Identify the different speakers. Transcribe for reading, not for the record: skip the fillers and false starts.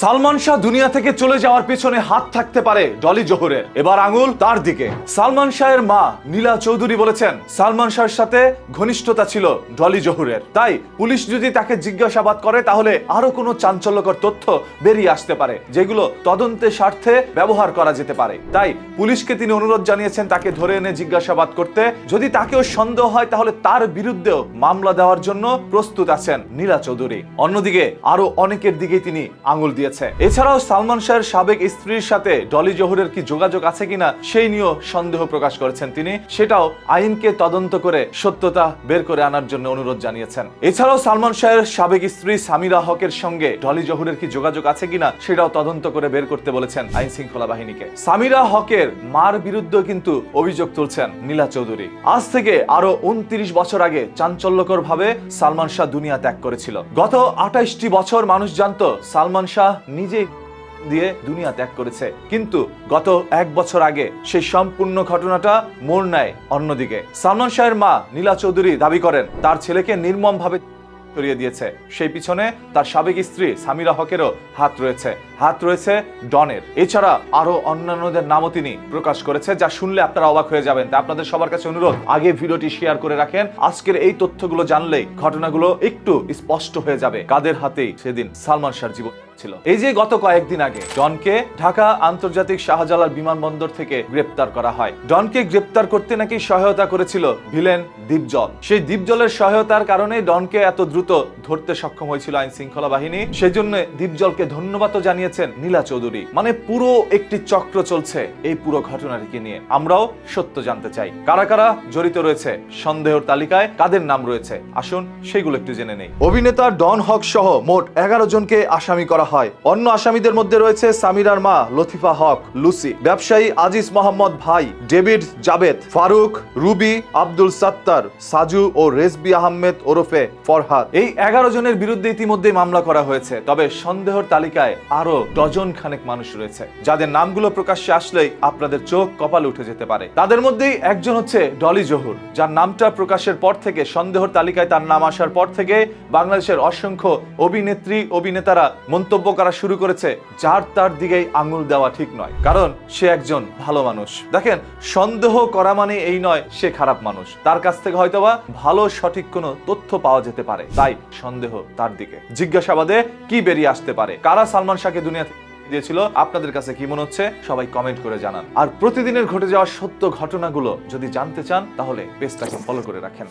Speaker 1: সালমান শাহ দুনিয়া থেকে চলে যাওয়ার পেছনে হাত থাকতে পারে ডলি জোহরের। এবার আঙুল তার দিকে। সালমান শাহের মা নীলা চৌধুরী বলেছেন সালমান শাহের সাথে ঘনিষ্ঠতা ছিল ডলি জোহরের, তাই পুলিশ যদি তাকে জিজ্ঞাসাবাদ করে তাহলে আরো কোনো চাঞ্চল্যকর তথ্য বেরিয়ে আসতে পারে, যেগুলো তদন্তের স্বার্থে ব্যবহার করা যেতে পারে। তাই পুলিশকে তিনি অনুরোধ জানিয়েছেন তাকে ধরে এনে জিজ্ঞাসাবাদ করতে। যদি তাকেও সন্দেহ হয় তাহলে তার বিরুদ্ধেও মামলা দেওয়ার জন্য প্রস্তুত আছেন নীলা চৌধুরী। অন্যদিকে আরো অনেকের দিকেই তিনি আঙুল দিয়েছে। এছাড়াও সালমান শাহের সাবেক স্ত্রীর সাথে ডলি জোহরের কি যোগাযোগ আছে কিনা সেই নিয়েও সন্দেহ প্রকাশ করেছেন তিনি, সেটাও আইনকে তদন্ত করে সত্যতা বের করে আনার জন্য অনুরোধ জানিয়েছেন। এছাড়াও সালমান শাহের সাবেক স্ত্রী সামিরা হকের সঙ্গে ডলি জোহরের কি যোগাযোগ আছে কিনা সেটাও তদন্ত করে বের করতে বলেছেন আইন শৃঙ্খলা বাহিনীকে। সামিরা হকের মার বিরুদ্ধে কিন্তু অভিযোগ তুলছেন নীলা চৌধুরী। আজ থেকে আরো 29 বছর আগে চাঞ্চল্যকর ভাবে সালমান শাহ দুনিয়া ত্যাগ করেছিল। গত 28টি বছর মানুষ জানতো সালমান শাহ নিজে দিয়ে দুনিয়া ত্যাগ করেছে, কিন্তু গত 1 বছর আগে সেই সম্পূর্ণ ঘটনাটা মোড় নেয় অন্যদিকে। সালমান শাহের মা নীলা চৌধুরী দাবি করেন তার ছেলেকে নির্মম ভাবে সরিয়ে দিয়েছে। সেই পিছনে তার সাবেক স্ত্রী সামিরা হকেরও হাত রয়েছে ডনের। এছাড়া আরো অন্যান্যদের নামও তিনি প্রকাশ করেছে, যা শুনলে আপনারা অবাক হয়ে যাবেন। তাই আপনাদের সবার কাছে অনুরোধ, আগে ভিডিওটি শেয়ার করে রাখেন। আজকের এই তথ্যগুলো জানলেই ঘটনাগুলো একটু স্পষ্ট হয়ে যাবে কাদের হাতেই সেদিন সালমান শাহর জীবন ছিল। এই যে গত কয়েকদিন আগে ডনকে ঢাকা আন্তর্জাতিক শাহজালাল বিমানবন্দর থেকে গ্রেপ্তার করা হয়। ডনকে গ্রেপ্তার করতে নাকি সহায়তা করেছিল ভিলেন দীপজল। সেই দীপজলের সহায়তার কারণে ডনকে এত দ্রুত ধরতে সক্ষম হয়েছিল আইন শৃঙ্খলা বাহিনী। সেই জন্য দীপজলকে ধন্যবাদও জানিয়েছেন নীলা চৌধুরী। মানে পুরো একটি চক্র চলছে এই পুরো ঘটনাটিকে নিয়ে। আমরাও সত্য জানতে চাই, কারা কারা জড়িত রয়েছে, সন্দেহের তালিকায় কাদের নাম রয়েছে। আসুন সেগুলো একটু জেনে নেই। অভিনেতা ডন হক সহ মোট 11 জনকে আসামি করা হয়। অন্য আসামিদের মধ্যে রয়েছে সামিরার মা লতিফা হক লুসি, ব্যবসায়ী আজিজ মোহাম্মদ ভাই, ডেভিড জাবেদ, ফারুক, রুবি, আব্দুল সাত্তার, সাজু ও রেজবি আহমেদ ওরফে ফরহাদ। এই 11 জনের বিরুদ্ধে ইতিমধ্যে মামলা করা হয়েছে। তবে সন্দেহের তালিকায় আরো ডজন খানেক মানুষ রয়েছে, যাদের নামগুলো প্রকাশ্যে আসলেই আপনাদের চোখ কপালে উঠে যেতে পারে। তাদের মধ্যেই একজন হচ্ছে ডলি জোহর, যার নামটা প্রকাশের পর থেকে, সন্দেহের তালিকায় তার নাম আসার পর থেকে বাংলাদেশের অসংখ্য অভিনেত্রী অভিনেতারা মন্তব্য করা শুরু করেছে যার তার দিকেই আঙুল দেওয়া ঠিক নয়, কারণ সে একজন ভালো মানুষ। দেখেন, সন্দেহ করা মানে এই নয় সে খারাপ মানুষ। তার কাছ থেকে হয়তোবা ভালো সঠিক কোনো তথ্য পাওয়া যেতে পারে, তাই সন্দেহ তার দিকে। জিজ্ঞাসাবাদে কি বেরিয়ে আসতে পারে, কারা সালমান শাহকে দুনিয়া দিয়েছিল, আপনাদের কাছে কি মনে হচ্ছে সবাই কমেন্ট করে জানান। আর প্রতিদিনের ঘটে যাওয়া সত্য ঘটনাগুলো যদি জানতে চান তাহলে পেজটাকে ফলো করে রাখেন।